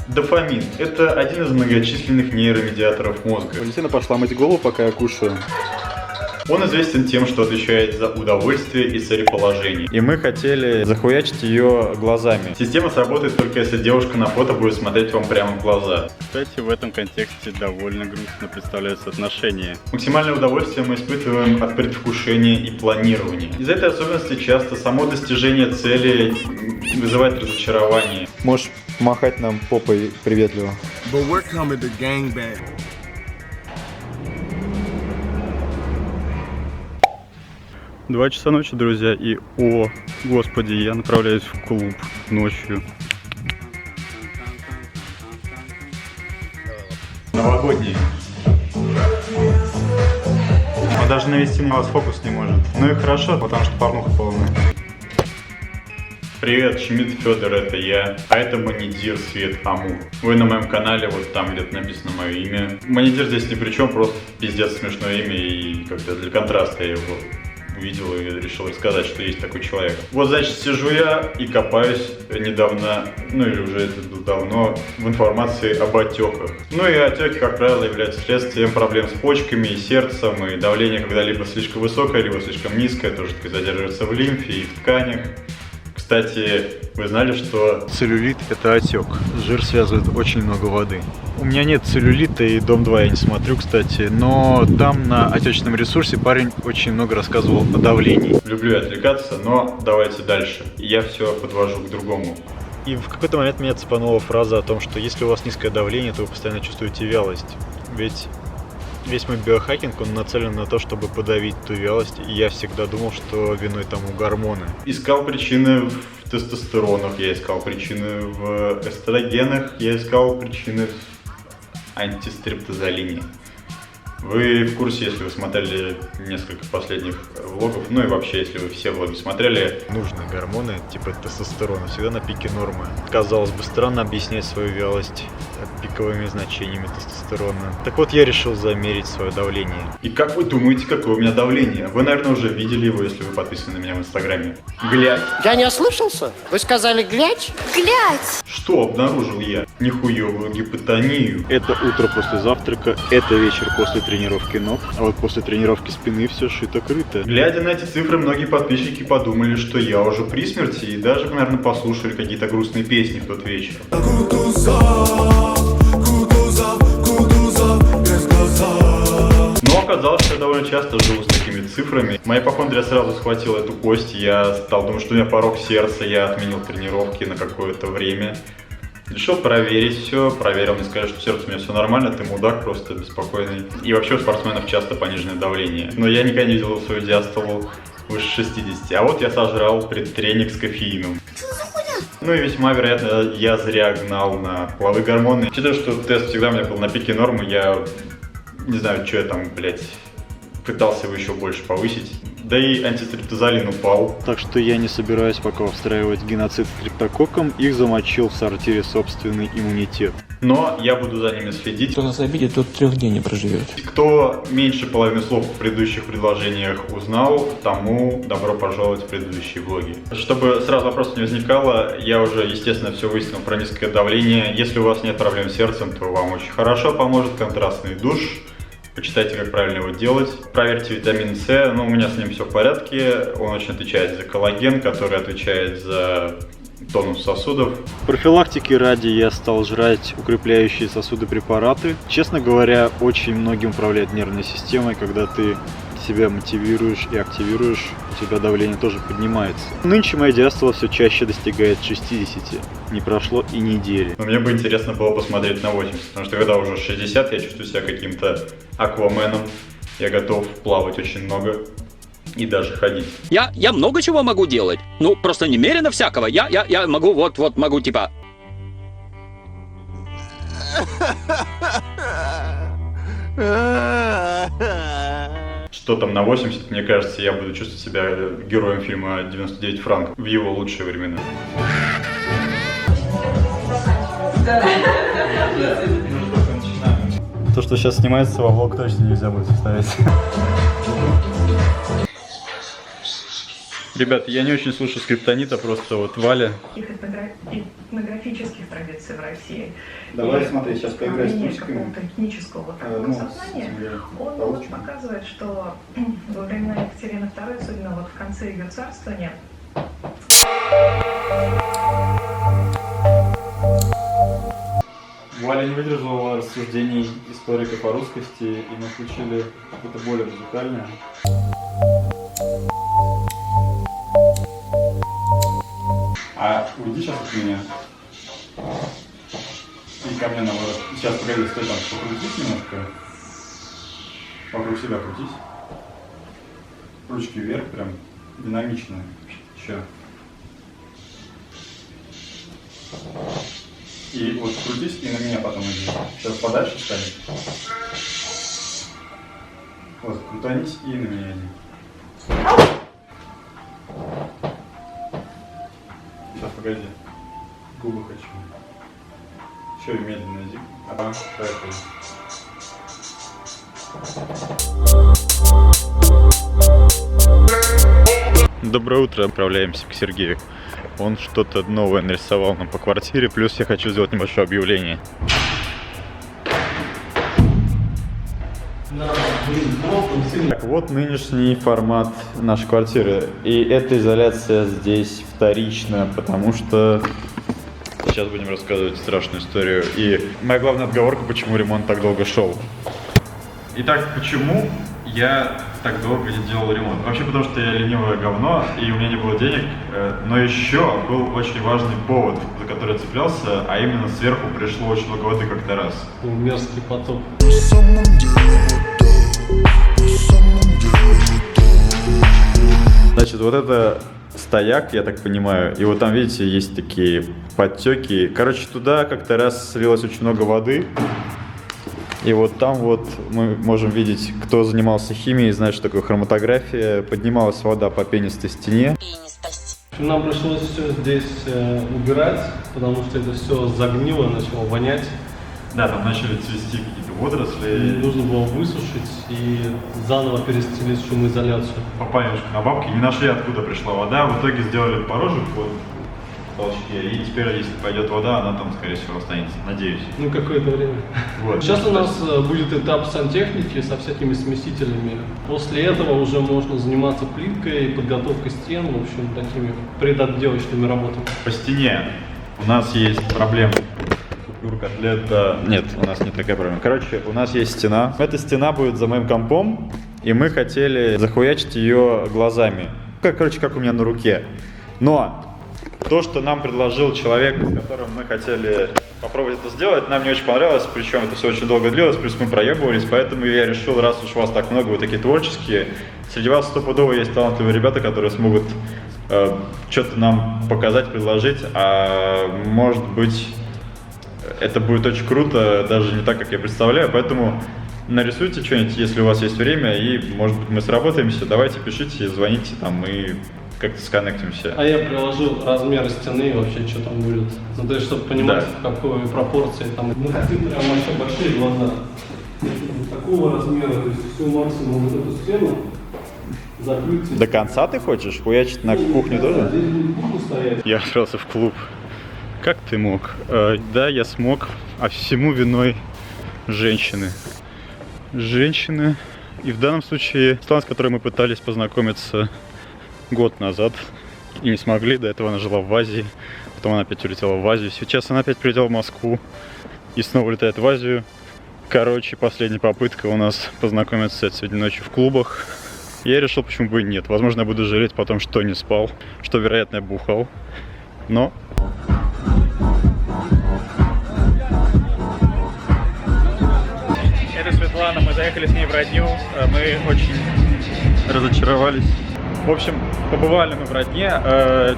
Дофамин – это один из многочисленных нейромедиаторов мозга. Валентина пошла мыть голову, пока я кушаю. Он известен тем, что отвечает за удовольствие и целеположение. И мы хотели захуячить ее глазами. Система сработает только если девушка на фото будет смотреть вам прямо в глаза. Кстати, в этом контексте довольно грустно представляются отношения. Максимальное удовольствие мы испытываем от предвкушения и планирования. Из-за этой особенности часто само достижение цели вызывает разочарование. Можешь махать нам попой приветливо. But we're coming to gangbang. Два часа ночи, друзья, и, о, господи, я направляюсь в клуб ночью. Новогодние. Он даже навести на вас фокус не может. Ну и хорошо, потому что порнуха полная. Привет, Шмидт Федор, это я, а это Манидир Свет Амур. Вы на моем канале, вот там где-то написано мое имя. Манидир здесь ни при чем, просто пиздец смешное имя, и как-то для контраста я его увидел и решил рассказать, что есть такой человек. Вот, значит, сижу я и копаюсь недавно, ну или уже это было давно, в информации об отеках. Ну и отеки, как правило, являются следствием проблем с почками и сердцем, и давление когда либо слишком высокое, либо слишком низкое, тоже задерживается в лимфе и в тканях. Кстати, вы знали, что Целлюлит – это отек. Жир связывает очень много воды. У меня нет целлюлита, и Дом 2 я не смотрю, кстати, но там на отечественном ресурсе парень очень много рассказывал о давлении. люблю я отвлекаться, но давайте дальше. Я все подвожу к другому. И в какой-то момент меня цепанула фраза о том, что если у вас низкое давление, то вы постоянно чувствуете вялость. Ведь весь мой биохакинг, он нацелен на то, чтобы подавить ту вялость, и я всегда думал, что виной тому гормоны. Искал причины в тестостеронах, я искал причины в эстрогенах, я искал причины в антистрептозолине. Вы в курсе, если вы смотрели несколько последних влогов, ну и вообще, если вы все влоги смотрели. Нужные гормоны, типа тестостерона, всегда на пике нормы. Казалось бы, странно объяснять свою вялость пиковыми значениями тестостерона. Так вот, я решил замерить свое давление. И как вы думаете, какое у меня давление? Вы, наверное, уже видели его, если вы подписаны на меня в Инстаграме. Глядь. Я не ослышался? Вы сказали глядь? Глядь! Что обнаружил я? Нихуевую гипотонию. Это утро после завтрака, это вечер после тренировки ног, а вот после тренировки спины все шито-крыто. Глядя на эти цифры, многие подписчики подумали, что я уже при смерти, и даже, наверное, послушали какие-то грустные песни в тот вечер. Но оказалось, что я довольно часто жил с такими цифрами. Моя ипохондрия сразу схватила эту кость, я стал думать, что у меня порог сердца, я отменил тренировки на какое-то время. Решил проверить все, проверил, мне сказали, что сердце у меня все нормально, ты мудак просто беспокойный. И вообще у спортсменов часто пониженное давление. Но я никогда не видел свою диастолу выше 60. А вот я сожрал предтренинг с кофеином. Ну и весьма вероятно, я зря гнал на половые гормоны. Учитывая, что тест всегда у меня был на пике нормы, я не знаю, что я там, блядь, пытался его еще больше повысить. Да и антистрептозолин упал. Так что я не собираюсь пока устраивать геноцид стрептококком, их замочил в сортире собственный иммунитет. Но я буду за ними следить. Кто нас обидит, тот 3 дней не проживет. Кто меньше половины слов в предыдущих предложениях узнал, тому добро пожаловать в предыдущие влоги. Чтобы сразу вопросов не возникало, я уже, естественно, все выяснил про низкое давление. Если у вас нет проблем с сердцем, то вам очень хорошо поможет контрастный душ. Почитайте, как правильно его делать. Проверьте витамин С, ну у меня с ним все в порядке. Он очень отвечает за коллаген, который отвечает за тонус сосудов. Профилактики ради я стал жрать укрепляющие сосуды препараты. Честно говоря, очень многим управляет нервной системой, когда ты себя мотивируешь и активируешь, у тебя давление тоже поднимается. Нынче моя диастола все чаще достигает 60. Не прошло и недели. Но мне бы интересно было посмотреть на 80, потому что когда уже 60, я чувствую себя каким-то акваменом. Я готов плавать очень много и даже ходить. Я много чего могу делать. Ну, просто немерено всякого. Я могу, вот могу, типа... Что там на 80, мне кажется, я буду чувствовать себя героем фильма «99 франков» в его лучшие времена. То, что сейчас снимается во влог, точно нельзя будет вставить. Ребят, я не очень слушаю скриптонита, просто вот Валя. Этнографических традиций в России. Давай, и смотри, сейчас поиграй с трусиками. какого-то этнического вот такого сознания, он вот показывает, что во времена Екатерины II, особенно вот в конце ее царствования, Валя не выдержала рассуждений историка по русскости, и мы включили что-то более музыкальное. А уйди сейчас от меня. И ко мне наоборот. Сейчас, погоди, стой там, покрутись немножко. Вокруг себя крутись. Ручки вверх, прям динамично. Еще. И вот крутись и на меня потом иди. Сейчас подальше стань. Вот, крутанись и на меня иди. Сейчас, погоди. Губы хочу. Еще и медленно иди. Ага, поехали. Доброе утро, отправляемся к Сергею. Он что-то новое нарисовал нам по квартире, плюс я хочу сделать небольшое объявление. Так, вот нынешний формат нашей квартиры. И эта изоляция здесь вторична, потому что сейчас будем рассказывать страшную историю. И моя главная отговорка, почему ремонт так долго шел. Итак, почему я так долго не делал ремонт? Вообще потому, что я ленивое говно, и у меня не было денег. Но еще был очень важный повод, за который я цеплялся, а именно сверху пришло очень много воды как-то раз. Мерзкий потоп. Значит, вот это стояк, я так понимаю, и вот там, видите, есть такие подтеки. Короче, туда как-то раз слилось очень много воды. И вот там вот мы можем видеть, кто занимался химией, знает, что такое хроматография. Поднималась вода по пенистой стене. Нам пришлось все здесь убирать, потому что это все загнило, начало вонять. Да, там начали цвести какие-то водоросли. И нужно было высушить и заново перестелить шумоизоляцию. Попали на бабки, не нашли, откуда пришла вода. В итоге сделали порожек вот в толчке. И теперь, если пойдет вода, она там, скорее всего, останется. Надеюсь. Ну, какое-то время. Вот. Сейчас у нас будет этап сантехники со всякими смесителями. После этого уже можно заниматься плиткой, подготовкой стен, в общем, такими предотделочными работами. По стене у нас есть проблема. Котлета. Нет, у нас не такая проблема. Короче, у нас есть стена. Эта стена будет за моим компом, и мы хотели захуячить ее глазами. Короче, как у меня на руке. Но то, что нам предложил человек, с которым мы хотели попробовать это сделать, нам не очень понравилось, причем это все очень долго длилось, плюс мы проебывались, поэтому я решил, раз уж вас так много, вы такие творческие, среди вас стопудово есть талантливые ребята, которые смогут что-то нам показать, предложить, а может быть это будет очень круто, даже не так, как я представляю, поэтому нарисуйте что-нибудь, если у вас есть время, и, может быть, мы сработаемся, давайте пишите, звоните, там, и как-то сконнектимся. А я приложил размеры стены и вообще, что там будет. Ну, то есть, чтобы понимать, да, в какой пропорции там. Мы хотим прям вообще большие глаза. Такого размера, то есть всю максимум вот эту стену закрыть. До конца ты хочешь? Хуячить на кухню тоже? Здесь будет кухня стоять. Я отправился в клуб. Как ты мог? Да, я смог, а всему виной женщины. Женщины. И в данном случае Светлана, с которой мы пытались познакомиться год назад и не смогли. До этого она жила в Азии, потом она опять улетела в Азию. Сейчас она опять прилетела в Москву и снова улетает в Азию. Короче, последняя попытка у нас познакомиться сегодня ночью в клубах. Я решил, почему бы и нет. Возможно, я буду жалеть потом, что не спал, что, вероятно, я бухал. Но... Это Светлана, мы заехали с ней в родню, мы очень разочаровались. В общем, побывали мы в родне,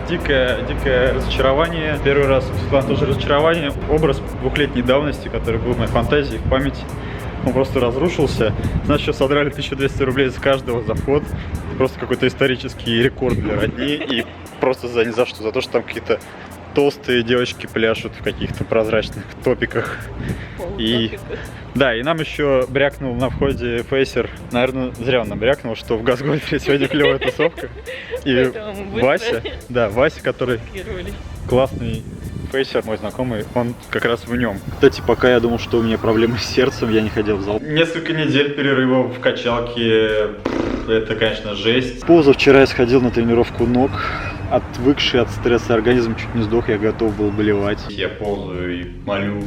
дикое разочарование. Первый раз у Светланы тоже разочарование. Образ двухлетней давности, который был в моей фантазии, в памяти, он просто разрушился. Нас еще содрали 1200 рублей за каждого за вход. Просто какой-то исторический рекорд для родни. И просто за ни за что, за то, что там какие-то толстые девочки пляшут в каких-то прозрачных топиках. И да, и нам еще брякнул на входе фейсер. Наверное, зря он нам брякнул, что в Газгольдере сегодня клевая тусовка. И Вася, да, Вася, который классный фейсер, мой знакомый, он как раз в нем. Кстати, пока я думал, что у меня проблемы с сердцем, я не ходил в зал. Несколько недель перерыва в качалке, это, конечно, жесть. Позавчера я сходил на тренировку ног. Отвыкший от стресса организм чуть не сдох, я готов был болевать. Я ползаю и молю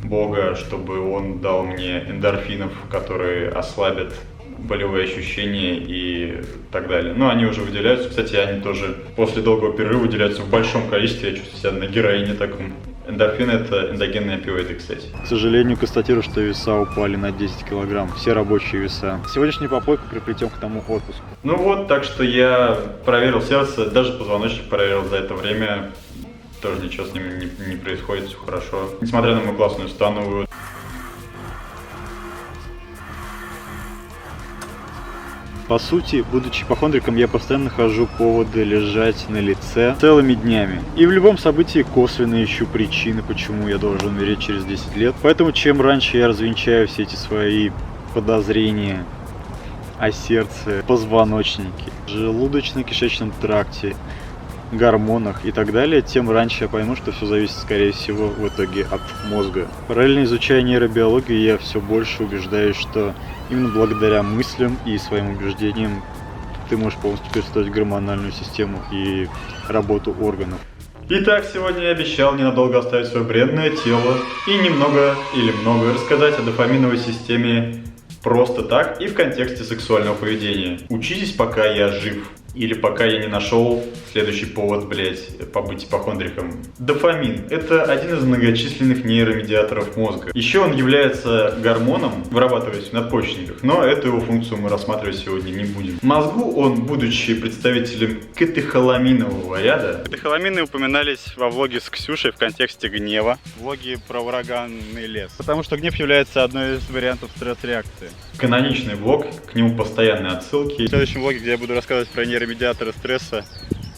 Бога, чтобы он дал мне эндорфинов, которые ослабят болевые ощущения и так далее. Но они уже выделяются. Кстати, они тоже после долгого перерыва выделяются в большом количестве. Я чувствую себя на героине таком. Эндорфин — это эндогенные опиоиды, кстати. К сожалению, констатирую, что веса упали на 10 килограмм. Все рабочие веса. Сегодняшнюю попойку приплетем к тому отпуску. Ну вот, так что я проверил сердце, даже позвоночник проверил за это время. Тоже ничего с ним не происходит, все хорошо. Несмотря на мою классную становую. По сути, будучи ипохондриком, я постоянно нахожу поводы лежать на лице целыми днями. И в любом событии косвенно ищу причины, почему я должен умереть через 10 лет. Поэтому чем раньше я развенчаю все эти свои подозрения о сердце, позвоночнике, желудочно-кишечном тракте, гормонах и так далее, тем раньше я пойму, что все зависит, скорее всего, в итоге от мозга. Параллельно изучая нейробиологию, я все больше убеждаюсь, что именно благодаря мыслям и своим убеждениям ты можешь полностью перестроить гормональную систему и работу органов. Итак, сегодня я обещал ненадолго оставить свое бренное тело и немного или многое рассказать о дофаминовой системе просто так и в контексте сексуального поведения. Учитесь, пока я жив. Или пока я не нашел следующий повод, побыть ипохондриком. Дофамин – это один из многочисленных нейромедиаторов мозга. Еще он является гормоном, вырабатываясь в надпочечниках, но эту его функцию мы рассматривать сегодня не будем. В мозгу он, будучи представителем катехоламинового ряда. Катехоламины упоминались во влоге с Ксюшей в контексте гнева. Влоге про ураганный лес. Потому что гнев является одной из вариантов стресс-реакции. Каноничный влог, к нему постоянные отсылки. В следующем влоге, где я буду рассказывать про нейромедиаторы стресса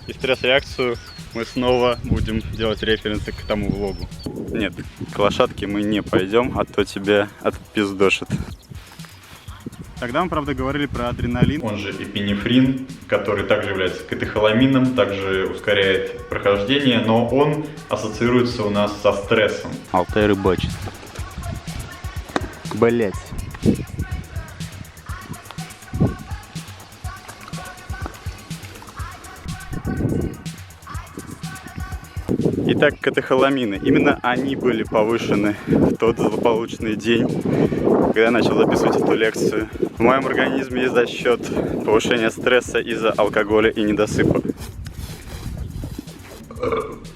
и стресс-реакцию, мы снова будем делать референсы к тому влогу. Нет, к лошадке мы не пойдем, а то тебя отпиздошит. Тогда мы, правда, говорили про адреналин. Он же эпинефрин, который также является катехоламином, также ускоряет прохождение, но он ассоциируется у нас со стрессом. Алтай рыбачит. Блять. Итак, катехоламины. Именно они были повышены в тот злополучный день, когда я начал записывать эту лекцию. В моем организме за счет повышения стресса из-за алкоголя и недосыпа.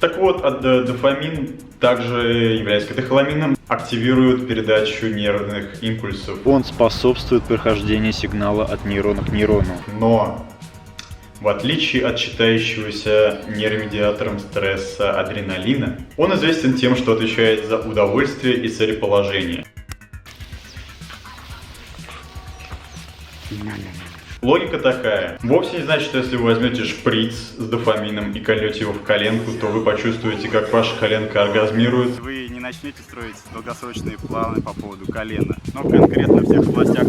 Так вот, дофамин, также являясь катехоламином, активирует передачу нервных импульсов. Он способствует прохождению сигнала от нейрона к нейрону. Но, в отличие от считающегося нейромедиатором стресса адреналина, он известен тем, что отвечает за удовольствие и целеположение. Логика такая. Вовсе не значит, что если вы возьмете шприц с дофамином и кольнете его в коленку, то вы почувствуете, как ваша коленка оргазмирует. Вы не начнете строить долгосрочные планы по поводу колена, но конкретно в тех областях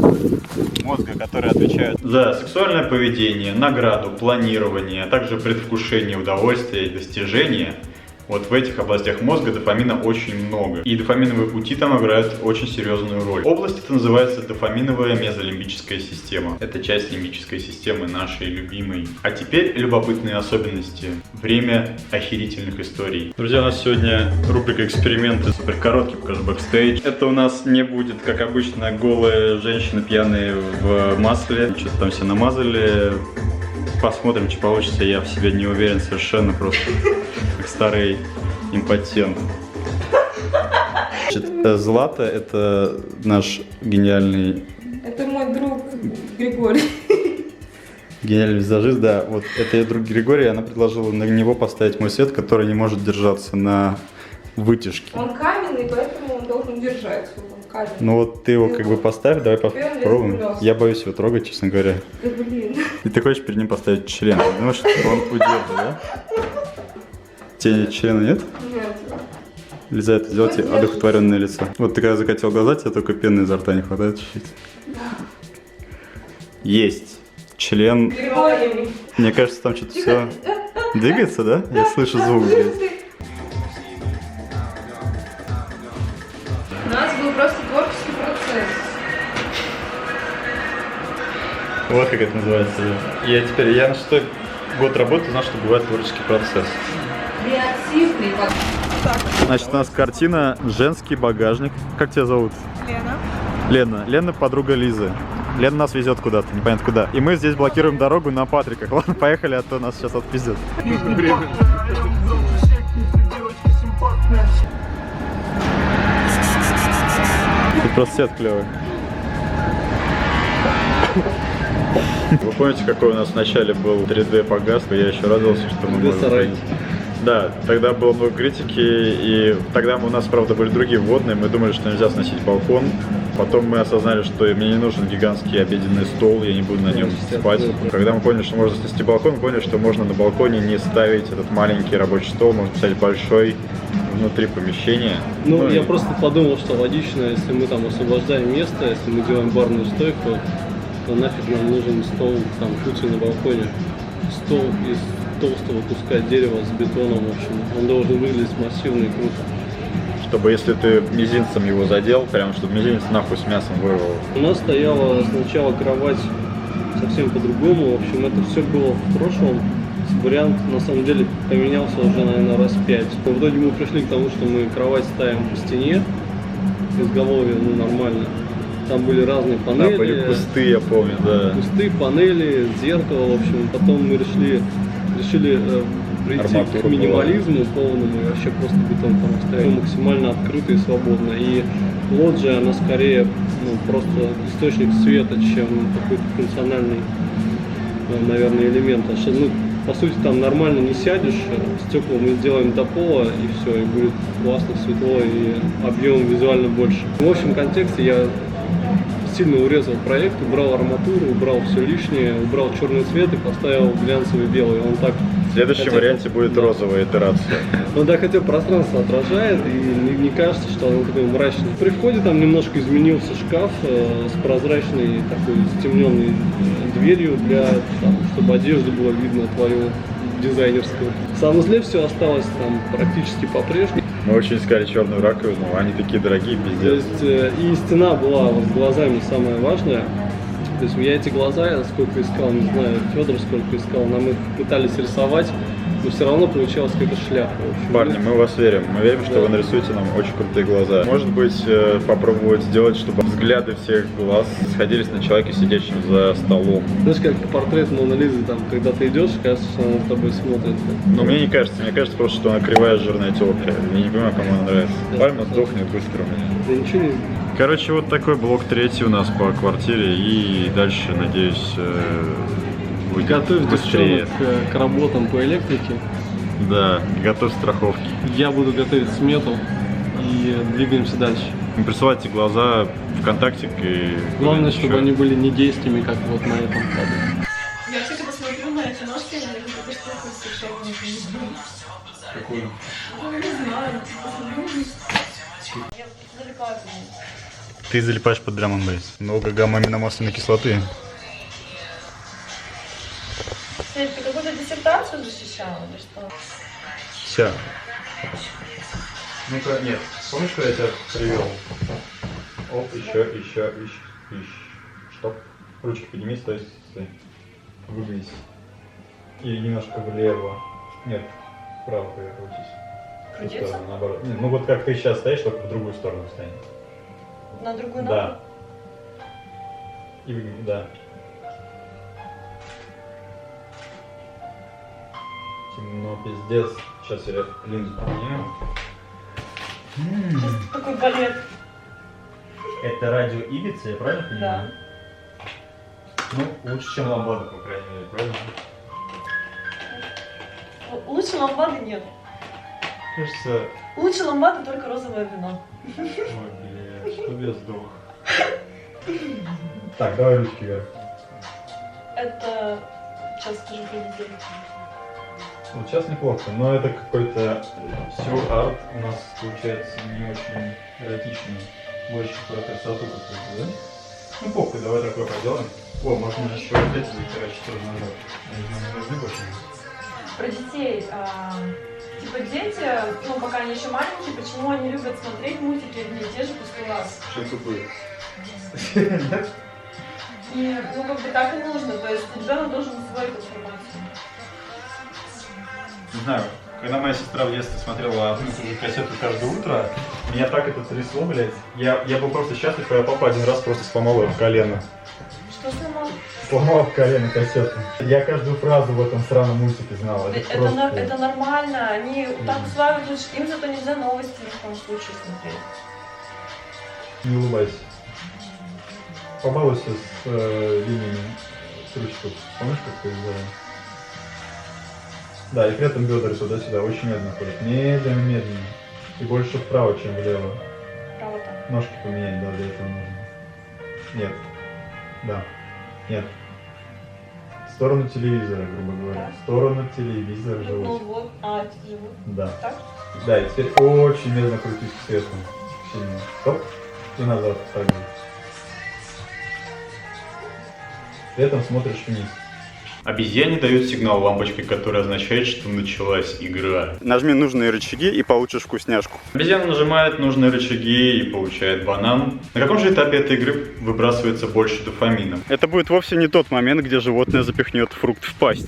мозга, которые отвечают за сексуальное поведение, награду, планирование, а также предвкушение удовольствия и достижения. Вот в этих областях мозга дофамина очень много. И дофаминовые пути там играют очень серьезную роль. Область эта называется дофаминовая мезолимбическая система. Это часть лимбической системы нашей любимой. А теперь любопытные особенности. Время охерительных историй. Друзья, у нас сегодня рубрика эксперименты. Супер короткий, покажу бэкстейдж. Это у нас не будет, как обычно, голые женщины пьяные в масле. Что-то там все намазали. Посмотрим, что получится. Я в себе не уверен совершенно, просто как старый импотент. Значит, Злата — это наш гениальный... Это мой друг Григорий. Гениальный визажист, да. Вот это ее друг Григорий, она предложила на него поставить мой свет, который не может держаться на вытяжке. Он каменный, поэтому он должен держать. Ну вот ты его как бы поставь, давай попробуем. Я боюсь его трогать, честно говоря. Да блин. И ты хочешь перед ним поставить член? Ты думаешь, что он удержит, да? Тени члена нет? Нет. Лиза, это сделайте одухотворенное лицо. Вот ты когда закатил глаза, тебе только пены изо рта не хватает чуть-чуть. Есть. Член. Григорий. Мне кажется, там что-то все двигается, да? Я слышу звук здесь. У нас был просто творческий процесс. Вот как это называется. Я на 6-й год работы знал, что бывает творческий процесс. Креативный подход. Значит, у нас картина «Женский багажник». Как тебя зовут? Лена. Лена подруга Лизы. Лена нас везет куда-то, непонятно куда. И мы здесь блокируем дорогу на Патриках. Ладно, поехали, а то нас сейчас отпиздят. Тут просто свет клевый. Вы помните, какой у нас в начале был 3D погас? Я еще радовался, что мы можем ходить. Да, тогда было много критики, и тогда у нас, правда, были другие вводные, мы думали, что нельзя сносить балкон. Потом мы осознали, что мне не нужен гигантский обеденный стол, я не буду на нем спать. Когда мы поняли, что можно снести балкон, мы поняли, что можно на балконе не ставить этот маленький рабочий стол, можно поставить большой внутри помещения. Ну, я просто подумал, что логично, если мы там освобождаем место, если мы делаем барную стойку, то нафиг нам нужен стол, там, куча на балконе. Стол из толстого куска дерева с бетоном, в общем, он должен выглядеть массивно и круто. Чтобы если ты мизинцем его задел, прям чтобы мизинец нахуй с мясом вырвал. У нас стояла сначала кровать совсем по-другому, в общем, это все было в прошлом. Вариант на самом деле поменялся уже, наверное, раз 5. В итоге мы пришли к тому, что мы кровать ставим по стене, изголовье, ну, нормально. Там были разные панели. Да, были кусты, я помню, да. Кусты, панели, зеркало, в общем. Потом мы решили прийти к минимализму полному и вообще просто бетон там оставить максимально открыто и свободно. И лоджия, она скорее просто источник света, чем какой-то функциональный, наверное, элемент. По сути, там нормально не сядешь, стекла мы сделаем до пола, и все, и будет классно, светло, и объем визуально больше. В общем контексте я сильно урезал проект, убрал арматуру, убрал все лишнее, убрал черный цвет и поставил глянцевый белый. Он так в следующем варианте будет розовая итерация. Он так хотя пространство отражает, и не кажется, что оно такое мрачное. При входе там немножко изменился шкаф с прозрачной такой стемненной дверью, чтобы одежда была видно твою дизайнерскую. В санузле все осталось там практически по-прежнему. Мы очень искали черную раковину, они такие дорогие, пиздец. То есть и стена была вот с глазами самое важное. То есть я эти глаза сколько искал, не знаю, Федор сколько искал, нам их пытались рисовать, но все равно получалась какая-то шляпа. Парни, мы в вас верим. Мы верим, что вы нарисуете нам очень крутые глаза. Может быть, попробовать сделать, чтобы взгляды всех глаз сходились на человеке, сидящем за столом. Знаешь, как портрет Моны Лизы, там, когда ты идешь, кажется, что она с тобой смотрит. Но мне не кажется. Мне кажется просто, что она кривая, жирная тёлка. Я не понимаю, кому она нравится. Пальма сдохнет быстро у меня. Да ничего не... Короче, вот такой блок 3 у нас по квартире. И дальше, надеюсь, будет готовь быстрее. К работам по электрике. Да, готовь страховки. Я буду готовить смету и двигаемся дальше. Присылайте глаза ВКонтактик и... Главное, чтобы они были не действиями, как вот на этом кадре. Я все-таки посмотрю на эти ножки, на какую-то штуку совершенно не знаю. Какую? Ну, не знаю, посмотрю. Я залипаю. Ты залипаешь под драм н бейс. Много гамма-аминомасляной кислоты. Ты какую-то диссертацию защищала или что? Вся. Ну-ка, нет. Помнишь, когда я тебя привел? Оп, еще. Стоп. Ручки подними, стой. Выгнись. И немножко влево. Нет, вправо повернитесь. Крутиться? Наоборот. Нет, ну вот как ты сейчас стоишь, только в другую сторону встань. На другую ногу? Да. И выгнись, да. Темно, пиздец. Сейчас я линзу поменяю. Сейчас такой балет. Это радио Ибица, я правильно понимаю? Да. Ну, лучше, чем ламбада, по крайней мере, правильно? Лучше ламбады нет. Кажется... Лучше ламбады только розовое вино. Ой, блядь, что я сдох. Так, давай ручки вверх. Это... Сейчас скажу, понедельник. Вот сейчас неплохо, но это какой-то сюр-арт у нас получается не очень эротичный. Больше про красоту какую-то, да? Ну похуй, давай такое поделаем. О, можно еще опять захерачить тоже назад. Не нужны больше. Про детей. Типа дети, ну пока они еще маленькие, почему они любят смотреть мультики одни и те же после вас? Что тупые? И, ну как бы так и нужно, то есть ребенок должен усвоить информацию. Не знаю, когда моя сестра в детстве смотрела одну и ту же кассету каждое утро, меня так это трясло, блядь. Я был просто счастлив, когда папа один раз просто сломал ее в колено. Что сломал? Сломал в колено кассету. Я каждую фразу в этом сраном мультике знал. Это нормально, они так усваивают, им зато нельзя новости ни в коем случае смотреть. Не улыбайся. Побалуйся с линиями стручков. Помнишь, как ты их делал? Да, и при этом бедра туда-сюда очень медленно ходят. Медленно. И больше вправо, чем влево. Право так. Ножки поменять, да, для этого нужно. Нет. Да. Нет. В сторону телевизора, грубо говоря. Да. В сторону телевизора живут. Ну вот, живут. Да. Так? Да, и теперь очень медленно крутить к свету. Сильно. Стоп. И назад. Так же. При этом смотришь вниз. Обезьяне дают сигнал лампочкой, который означает, что началась игра. Нажми нужные рычаги и получишь вкусняшку. Обезьяна нажимает нужные рычаги и получает банан. На каком же этапе этой игры выбрасывается больше дофамина? Это будет вовсе не тот момент, где животное запихнет фрукт в пасть.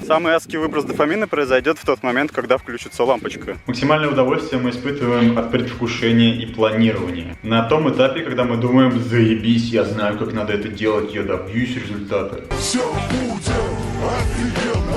Самый адский выброс дофамина произойдет в тот момент, когда включится лампочка. Максимальное удовольствие мы испытываем от предвкушения и планирования. На том этапе, когда мы думаем: заебись, я знаю, как надо это делать, я добьюсь результата.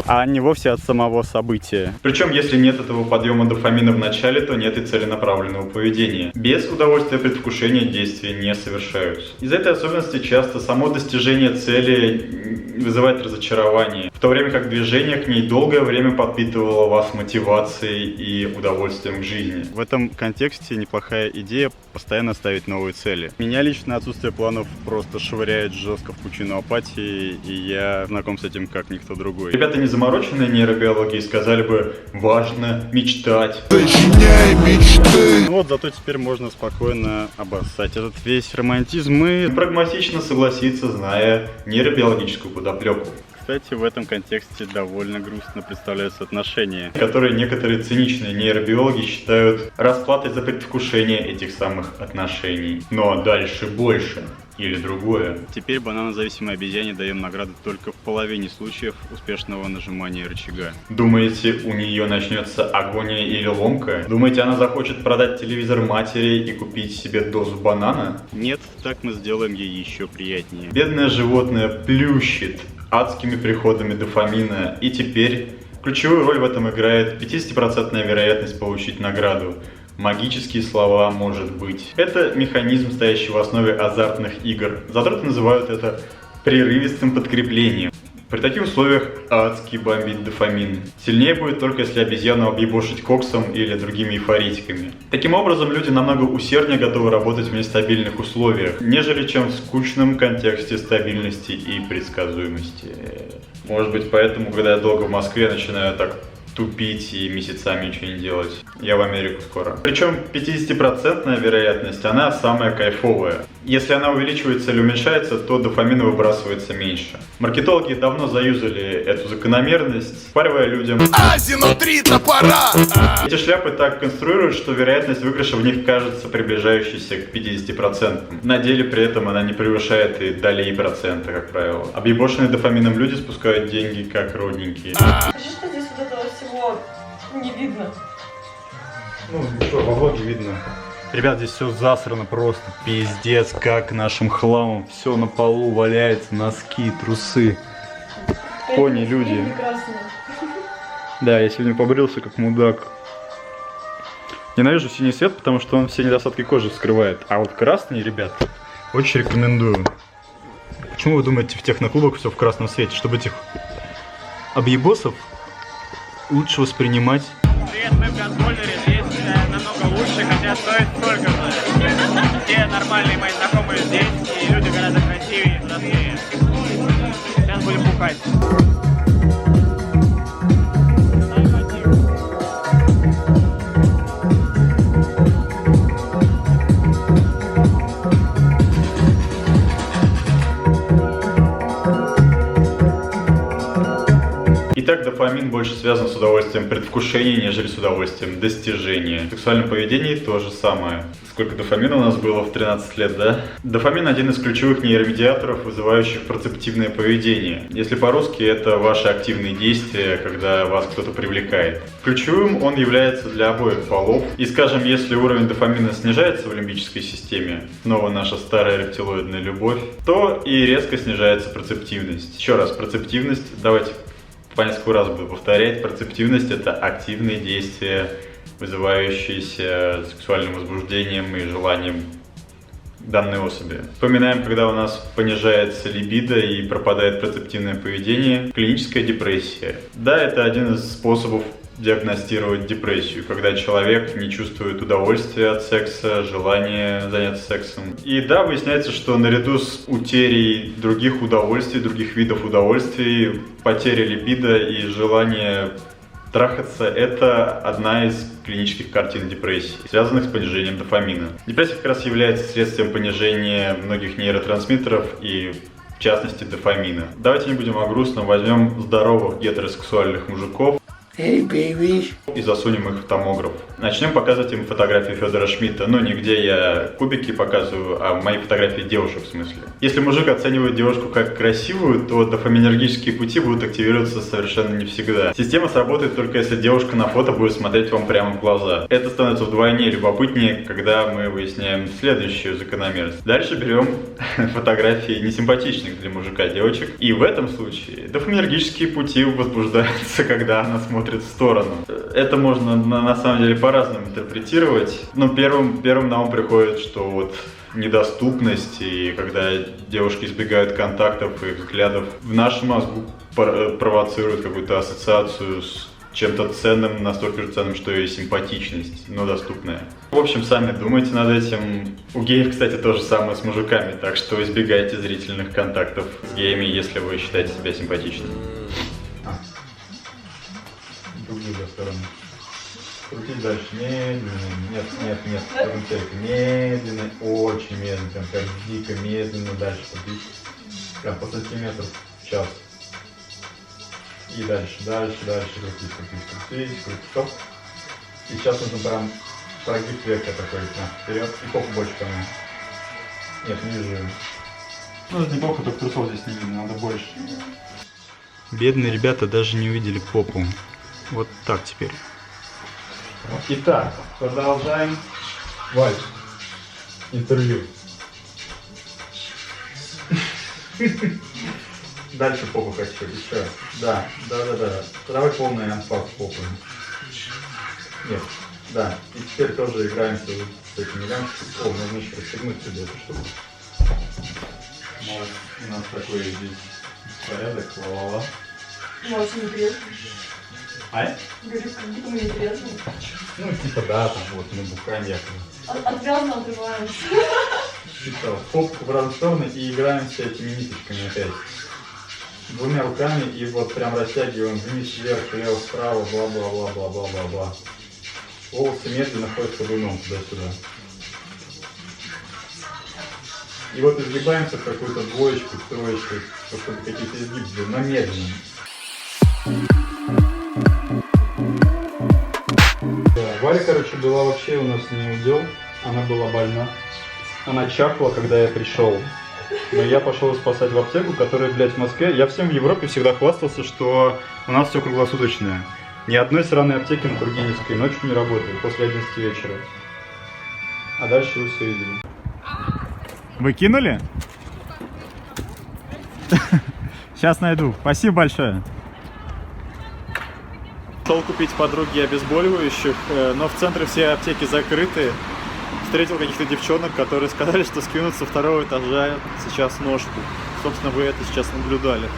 А не вовсе от самого события. Причем, если нет этого подъема дофамина в начале, то нет и целенаправленного поведения. Без удовольствия предвкушения действия не совершаются. Из-за этой особенности часто само достижение цели вызывает разочарование, в то время как движение к ней долгое время подпитывало вас мотивацией и удовольствием к жизни. В этом контексте неплохая идея постоянно ставить новые цели. Меня лично отсутствие планов просто швыряет жестко в пучину апатии, и я знаком с этим как никто другой. Ребята, не замороченные нейробиологией, сказали бы: важно мечтать. Сочиняй мечты. Ну вот, зато теперь можно спокойно обоссать этот весь романтизм и Прагматично согласиться, зная нейробиологическую подоплеку, кстати, в этом контексте довольно грустно представляются отношения, которые некоторые циничные нейробиологи считают расплатой за предвкушение этих самых отношений. Но дальше больше. Или другое. Теперь бананозависимой обезьяне даем награды только в половине случаев успешного нажимания рычага. Думаете, у нее начнется агония или ломка? Думаете, она захочет продать телевизор матери и купить себе дозу банана? Нет, так мы сделаем ей еще приятнее. Бедное животное плющит адскими приходами дофамина, и теперь ключевую роль в этом играет 50% вероятность получить награду. Магические слова «может быть». Это механизм, стоящий в основе азартных игр. Задроты называют это прерывистым подкреплением. При таких условиях адски бомбит дофамин. Сильнее будет только если обезьяну объебошить коксом или другими эйфоритиками. Таким образом, люди намного усерднее готовы работать в нестабильных условиях, нежели чем в скучном контексте стабильности и предсказуемости. Может быть, поэтому, когда я долго в Москве, начинаю так тупить и месяцами ничего не делать. Я в Америку скоро. Причем 50% вероятность, она самая кайфовая. Если она увеличивается или уменьшается, то дофамина выбрасывается меньше. Маркетологи давно заюзали эту закономерность, впаривая людям: Азину 3 топора! эти шляпы так конструируют, что вероятность выигрыша в них кажется приближающейся к 50%. На деле при этом она не превышает и долей процента, как правило. Объебошенные дофамином люди спускают деньги как родненькие. Скажи, что здесь вот этого всего не видно. Ну, что, во влоге видно. Ребят, здесь все засрано просто. Пиздец, как нашим хламом. Все на полу валяется, носки, трусы. Пони, люди. Да, я сегодня побрился как мудак. Ненавижу синий цвет, потому что он все недостатки кожи вскрывает. А вот красный, ребят, очень рекомендую. Почему вы думаете, в техноклубах все в красном цвете? Чтобы этих объебосов лучше воспринимать. Привет, мы в Газболдере, здесь намного лучше, хотя стоит столько же. Все нормальные мои знакомые здесь, и люди гораздо красивее, взрослее. Сейчас будем бухать. дофамин больше связан с удовольствием предвкушения, нежели с удовольствием достижения. В сексуальном поведении то же самое. Сколько дофамина у нас было в 13 лет, да? Дофамин один из ключевых нейромедиаторов, вызывающих процептивное поведение. Если по-русски, это ваши активные действия, когда вас кто-то привлекает. Ключевым он является для обоих полов. И, скажем, если уровень дофамина снижается в лимбической системе, снова наша старая рептилоидная любовь, то и резко снижается процептивность. Еще раз, процептивность, давайте по несколько раз буду повторять. Процептивность — это активные действия, вызывающиеся сексуальным возбуждением и желанием данной особи. Вспоминаем, когда у нас понижается либидо и пропадает процептивное поведение. Клиническая депрессия. Да, это один из способов диагностировать депрессию, когда человек не чувствует удовольствия от секса, желания заняться сексом. И да, выясняется, что наряду с утерей других удовольствий, других видов удовольствий, потеря либидо и желание трахаться — это одна из клинических картин депрессии, связанных с понижением дофамина. Депрессия как раз является следствием понижения многих нейротрансмиттеров и, в частности, дофамина. Давайте не будем о грустном, возьмем здоровых гетеросексуальных мужиков и засунем их в томограф. Начнем показывать им фотографии Федора Шмидта. Ну, не где я кубики показываю, а мои фотографии девушек в смысле. Если мужик оценивает девушку как красивую, то дофаминергические пути будут активироваться совершенно не всегда. Система сработает только если девушка на фото будет смотреть вам прямо в глаза. Это становится вдвойне любопытнее, когда мы выясняем следующую закономерность. Дальше берем фотографии несимпатичных для мужика девочек. И в этом случае дофаминергические пути возбуждаются, когда она смотрит в сторону. Это можно на самом деле по-разному интерпретировать. Но первым на ум приходит, что вот недоступность, и когда девушки избегают контактов и взглядов, в нашем мозгу провоцирует какую-то ассоциацию с чем-то ценным, настолько же ценным, что и симпатичность, но доступная. В общем, сами думайте над этим. У геев, кстати, то же самое с мужиками, так что избегайте зрительных контактов с геями, если вы считаете себя симпатичным. Другую сторону. Крутить дальше. Медленно. Нет. Медленно. Очень медленно. Прям дико медленно. Дальше крутить. Прям по сантиметру в час. И дальше. Крутить. Стоп. И сейчас нужно прям прогиб века такой. Вперед. И попу больше ко мне. Нет, ниже. Ну, это неплохо, только трусов здесь не видно. Надо больше. Бедные ребята даже не увидели попу. Вот так теперь. Итак, продолжаем. Валь, интервью. Дальше попу хочу, еще. Да. Давай полный анфас попы. Нет, да. И теперь тоже играемся вот с этими лямками. Нужно еще расстегнуть себе эту штуку. У нас такой здесь порядок, ла-ла-ла. Ну, очень неприятно. А? Говоришь, как будто мы неприятно. Ну, типа, да, там вот мы бухаем якобы. Отвязно отрываемся. Типа, попку в разные стороны и играем с этими ниточками опять. Двумя руками и вот прям растягиваем вниз, вверх, влево, вправо, бла-бла-бла-бла-бла-бла-бла. Волосы медленно ходят ходуном туда-сюда. И вот изгибаемся в какую-то двоечку, троечку, чтобы какие-то изгибы были, но медленно. Валя, короче, была вообще у нас не удел, она была больна. Она чахла, когда я пришел. Но я пошел спасать в аптеку, которая, блядь, в Москве. Я всем в Европе всегда хвастался, что у нас все круглосуточное. Ни одной сраной аптеки на Тургеневской ночью не работает, после 11 вечера. А дальше вы все видели. Вы кинули? Сейчас найду. Спасибо большое. Шел купить подруге обезболивающих, но в центре все аптеки закрыты. Встретил каких-то девчонок, которые сказали, что скинут со второго этажа сейчас ножку. Собственно, вы это сейчас наблюдали.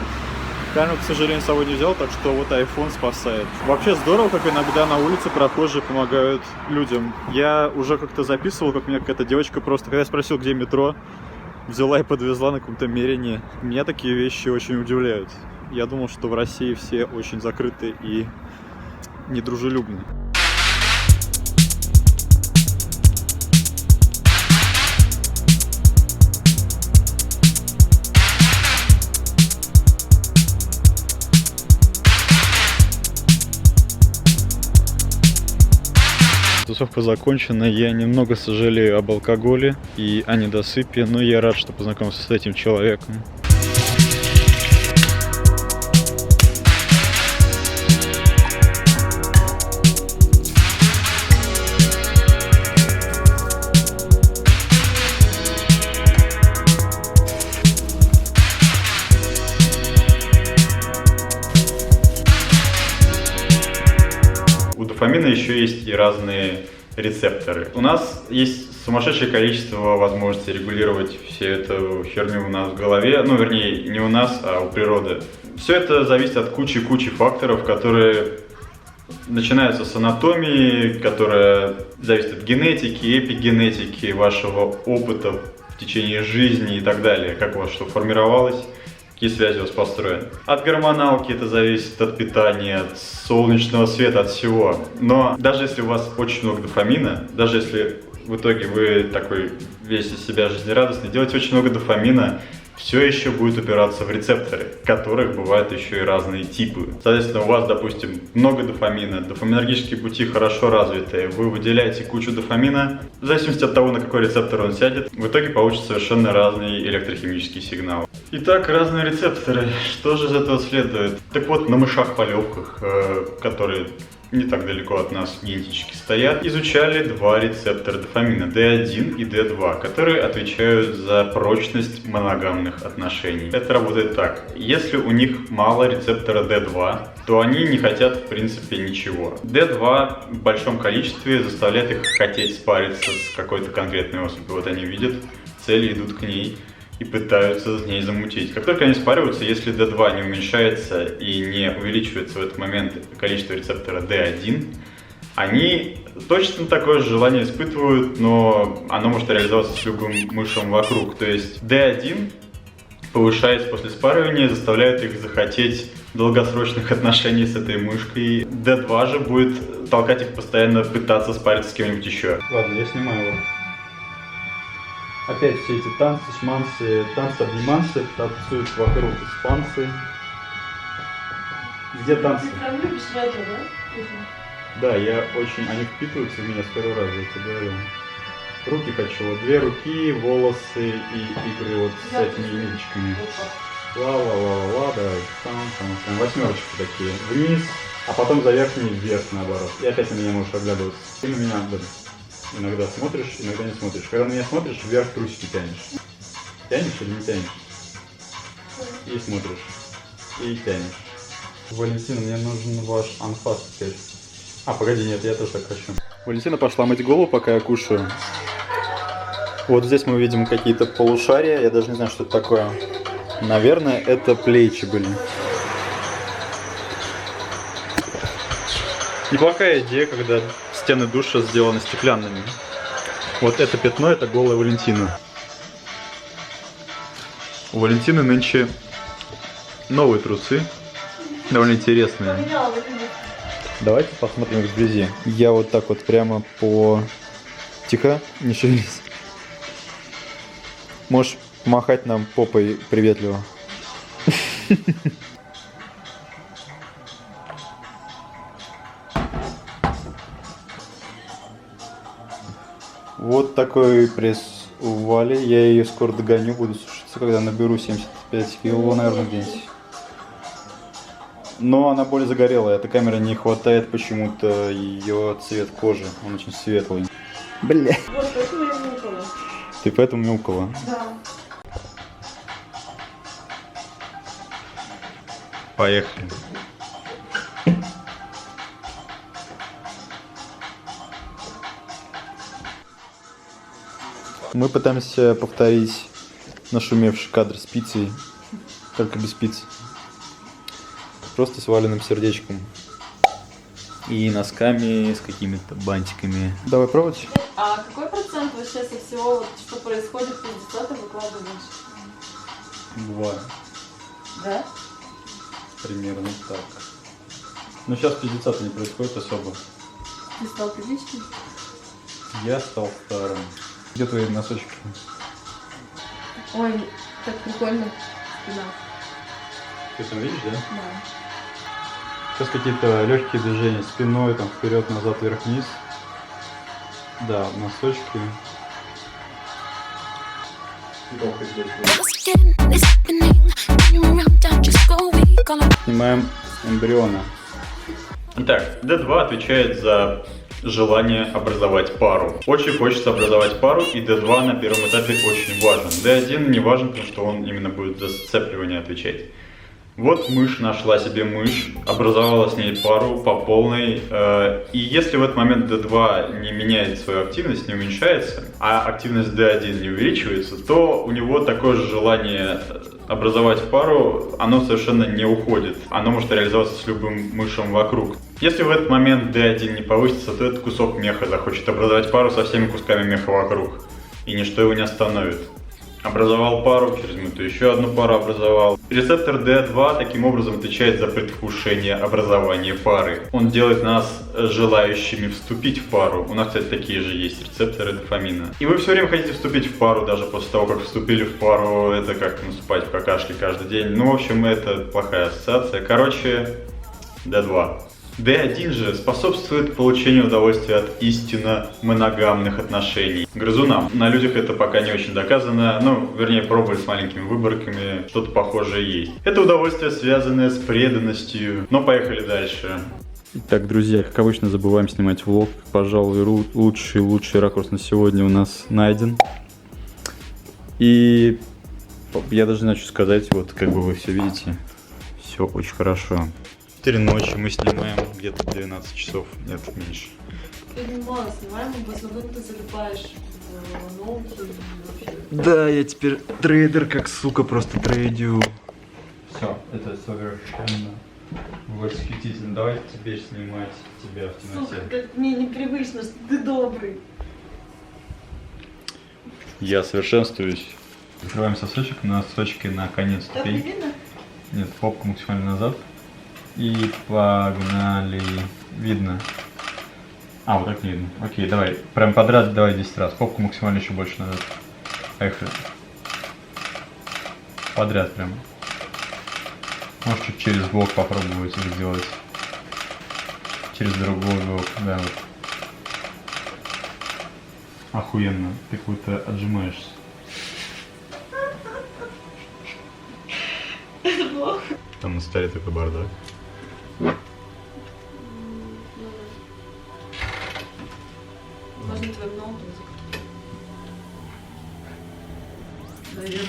Камеру, к сожалению, с собой не взял, так что вот iPhone спасает. Вообще здорово, как иногда на улице прохожие помогают людям. Я уже как-то записывал, как меня какая-то девочка просто, когда я спросил, где метро, взяла и подвезла на каком-то мерине. Меня такие вещи очень удивляют. Я думал, что в России все очень закрыты и недружелюбны. тусовка закончена. Я немного сожалею об алкоголе и о недосыпе, но я рад, что познакомился с этим человеком. У дофамина еще есть и разные рецепторы. У нас есть сумасшедшее количество возможностей регулировать всю эту херню у нас в голове. Ну, вернее, не у нас, а у природы. Все это зависит от кучи факторов, которые начинаются с анатомии, которая зависит от генетики, эпигенетики, вашего опыта в течение жизни и так далее. Как у вас что формировалось, какие связи у вас построены. От гормоналки это зависит, от питания, от солнечного света, от всего. Но даже если у вас очень много дофамина, даже если в итоге вы такой весь из себя жизнерадостный, делаете очень много дофамина, все еще будет упираться в рецепторы, которых бывают еще и разные типы. Соответственно, у вас, допустим, много дофамина, дофаминергические пути хорошо развитые, вы выделяете кучу дофамина, в зависимости от того, на какой рецептор он сядет, в итоге получится совершенно разный электрохимический сигнал. Итак, разные рецепторы. Что же из этого следует? Так вот, на мышах-полевках, которые не так далеко от нас генетически стоят, изучали два рецептора дофамина, D1 и D2, которые отвечают за прочность моногамных отношений. Это работает так. Если у них мало рецептора D2, то они не хотят, в принципе, ничего. D2 в большом количестве заставляет их хотеть спариться с какой-то конкретной особью. Вот они видят цель, идут к ней и пытаются с ней замутить. Как только они спариваются, если D2 не уменьшается и не увеличивается в этот момент количество рецептора D1, они точно такое же желание испытывают, но оно может реализоваться с любым мышем вокруг. То есть D1, повышаясь после спаривания, заставляет их захотеть долгосрочных отношений с этой мышкой. D2 же будет толкать их постоянно пытаться спариться с кем-нибудь еще. Ладно, я снимаю его. Опять все эти танцы, шманцы, танцы-обниманцы, танцуют вокруг испанцы. Где танцы? Ты прям любишь ретро, да? Да, они впитываются в меня с первого раза, я тебе говорю. Руки хочу, вот 2 руки, волосы и игры вот с этими ниточками. Ла-ла-ла-ла-ла, давай, там, 8-очки такие, вниз, а потом за верхний вверх наоборот. И опять на меня можешь оглядываться. Ты на меня иногда смотришь, иногда не смотришь. Когда на меня смотришь, вверх трусики тянешь. Тянешь или не тянешь? И смотришь. И тянешь. Валентина, мне нужен ваш анфас теперь. А, погоди, нет, я тоже так хочу. Валентина пошла мыть голову, пока я кушаю. Вот здесь мы видим какие-то полушария. Я даже не знаю, что это такое. Наверное, это плечи были. Неплохая идея, когда стены душа сделаны стеклянными. Вот это пятно, это голая Валентина. У Валентины нынче новые трусы. Довольно интересные. Давайте посмотрим их вблизи. Я вот так вот прямо по... Тихо, не шевелись. Можешь махать нам попой приветливо. Вот такой пресс у Вали. Я ее скоро догоню, буду сушиться, когда наберу 75 кило, наверное, где-нибудь. Но она более загорелая. Этой камеры не хватает почему-то ее цвет кожи. Он очень светлый. Бля. Вот, поэтому я мяукала. Ты поэтому мяукала? Да. Поехали. Мы пытаемся повторить нашумевший кадр с пиццей, только без пиццы. Просто с валенным сердечком. И носками с какими-то бантиками. Давай пробовать. А какой процент вообще со всего, вот, что происходит в 50 выкладываешь? 2. Да? Примерно так. Но сейчас 50 не происходит особо. Ты стал приличным? Я стал старым. Где твои носочки? Ой, так прикольно. Спина. Ты там видишь, да? Да. Сейчас какие-то легкие движения спиной, там вперед, назад, вверх, вниз. Да, носочки. Снимаем эмбриона. Итак, D2 отвечает за желание образовать пару. Очень хочется образовать пару, и D2 на первом этапе очень важен. D1 не важен, потому что он именно будет за сцепливание отвечать. Вот мышь нашла себе мышь, образовала с ней пару по полной, и если в этот момент D2 не меняет свою активность, не уменьшается, а активность D1 не увеличивается, то у него такое же желание образовать пару, оно совершенно не уходит. Оно может реализоваться с любым мышем вокруг. Если в этот момент D1 не повысится, то этот кусок меха захочет образовать пару со всеми кусками меха вокруг, и ничто его не остановит. Образовал пару, через минуту еще одну пару образовал. Рецептор D2 таким образом отвечает за предвкушение образования пары. Он делает нас желающими вступить в пару. У нас, кстати, такие же есть рецепторы дофамина. И вы все время хотите вступить в пару, даже после того, как вступили в пару. Это как наступать в какашки каждый день. Ну, в общем, это плохая ассоциация. Короче, D2. D1 же способствует получению удовольствия от истинно моногамных отношений. Грызунам. На людях это пока не очень доказано, ну, вернее, пробовали с маленькими выборками, что-то похожее есть. Это удовольствие, связанное с преданностью. Но поехали дальше. Итак, друзья, как обычно, забываем снимать влог. Пожалуй, лучший ракурс на сегодня у нас найден. И я даже не знаю, что сказать, вот как бы вы все видите, все очень хорошо. 4 ночи мы снимаем, где-то 12 часов, нет, меньше. Сегодня мало снимаем, в основном ты залипаешь в ноуте вообще. Да, я теперь трейдер, как сука, просто трейдю. Все, это совершенно восхитительно. Давай теперь снимать тебя в темноте. Сука, как мне непривычно, что ты добрый. Я совершенствуюсь. Закрываем сосочек, носочки на конец ступеньки. Так не видно? Нет, попку максимально назад. И погнали. Видно. А, вот так не видно. Окей, давай. Прям подряд давай 10 раз. Попку максимально еще больше назад. Поехали. Подряд прям. Можешь чуть через бок попробовать их сделать. Через другой бок. Да, вот. Охуенно. Ты как-то отжимаешься. Это плохо. Там на столе такой бардак. Можно твоим ноутом закрыть. Наверное.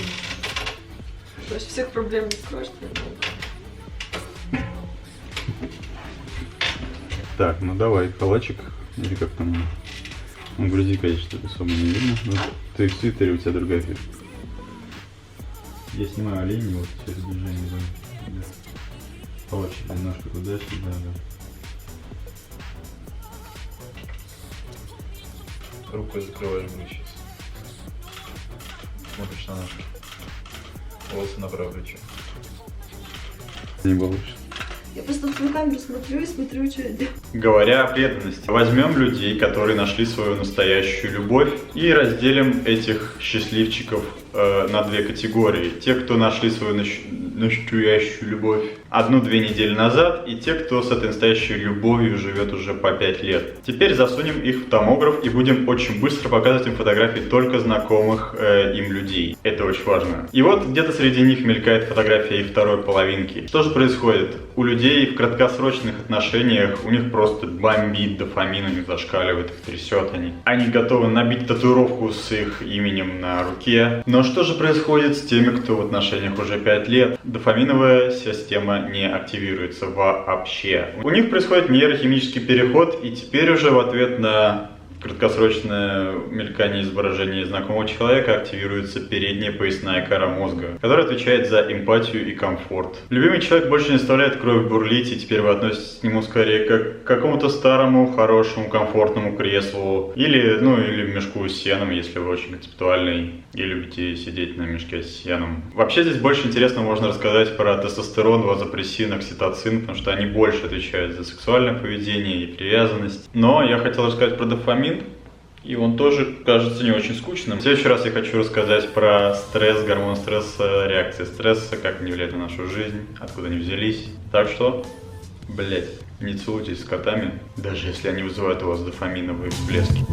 Больше всех проблем не скроешь твоим ноутом. Так, ну давай, калачик. Или как там? Ну, груди, конечно, особо не видно. Но ты в свитере, у тебя другая фишка. Я снимаю олени вот через движение. Да. Калачик немножко туда-сюда, да. Рукой закрываешь сейчас. Смотришь на ножки. Волосы на правое плечо. Не балуешься. Я просто в твою камеру смотрю и смотрю, что я делаю. Говоря о преданности, возьмем людей, которые нашли свою настоящую любовь, и разделим этих счастливчиков на две категории. Те, кто нашли свою настоящую любовь 1-2 недели назад, и те, кто с этой настоящей любовью живет уже по 5 лет. Теперь засунем их в томограф и будем очень быстро показывать им фотографии только знакомых им людей. Это очень важно. И вот где-то среди них мелькает фотография их второй половинки. Что же происходит? У людей в краткосрочных отношениях у них просто бомбит дофамин, у них зашкаливает, их трясет они. Они готовы набить татуировку с их именем на руке. Но что же происходит с теми, кто в отношениях уже 5 лет? Дофаминовая система не активируется вообще. У них происходит нейрохимический переход, и теперь уже в ответ на краткосрочное мелькание изображения знакомого человека активируется передняя поясная кора мозга, которая отвечает за эмпатию и комфорт. Любимый человек больше не заставляет кровь бурлить, и теперь вы относитесь к нему скорее как к какому-то старому, хорошему, комфортному креслу, или мешку с сеном, если вы очень концептуальный и любите сидеть на мешке с сеном. Вообще здесь больше интересно можно рассказать про тестостерон, вазопрессин, окситоцин, потому что они больше отвечают за сексуальное поведение и привязанность. Но я хотел рассказать про дофамин, и он тоже кажется не очень скучным. В следующий раз я хочу рассказать про стресс, гормон стресса, реакции стресса, как они влияют на нашу жизнь, откуда они взялись. Так что, блять, не целуйтесь с котами, даже если они вызывают у вас дофаминовые всплески.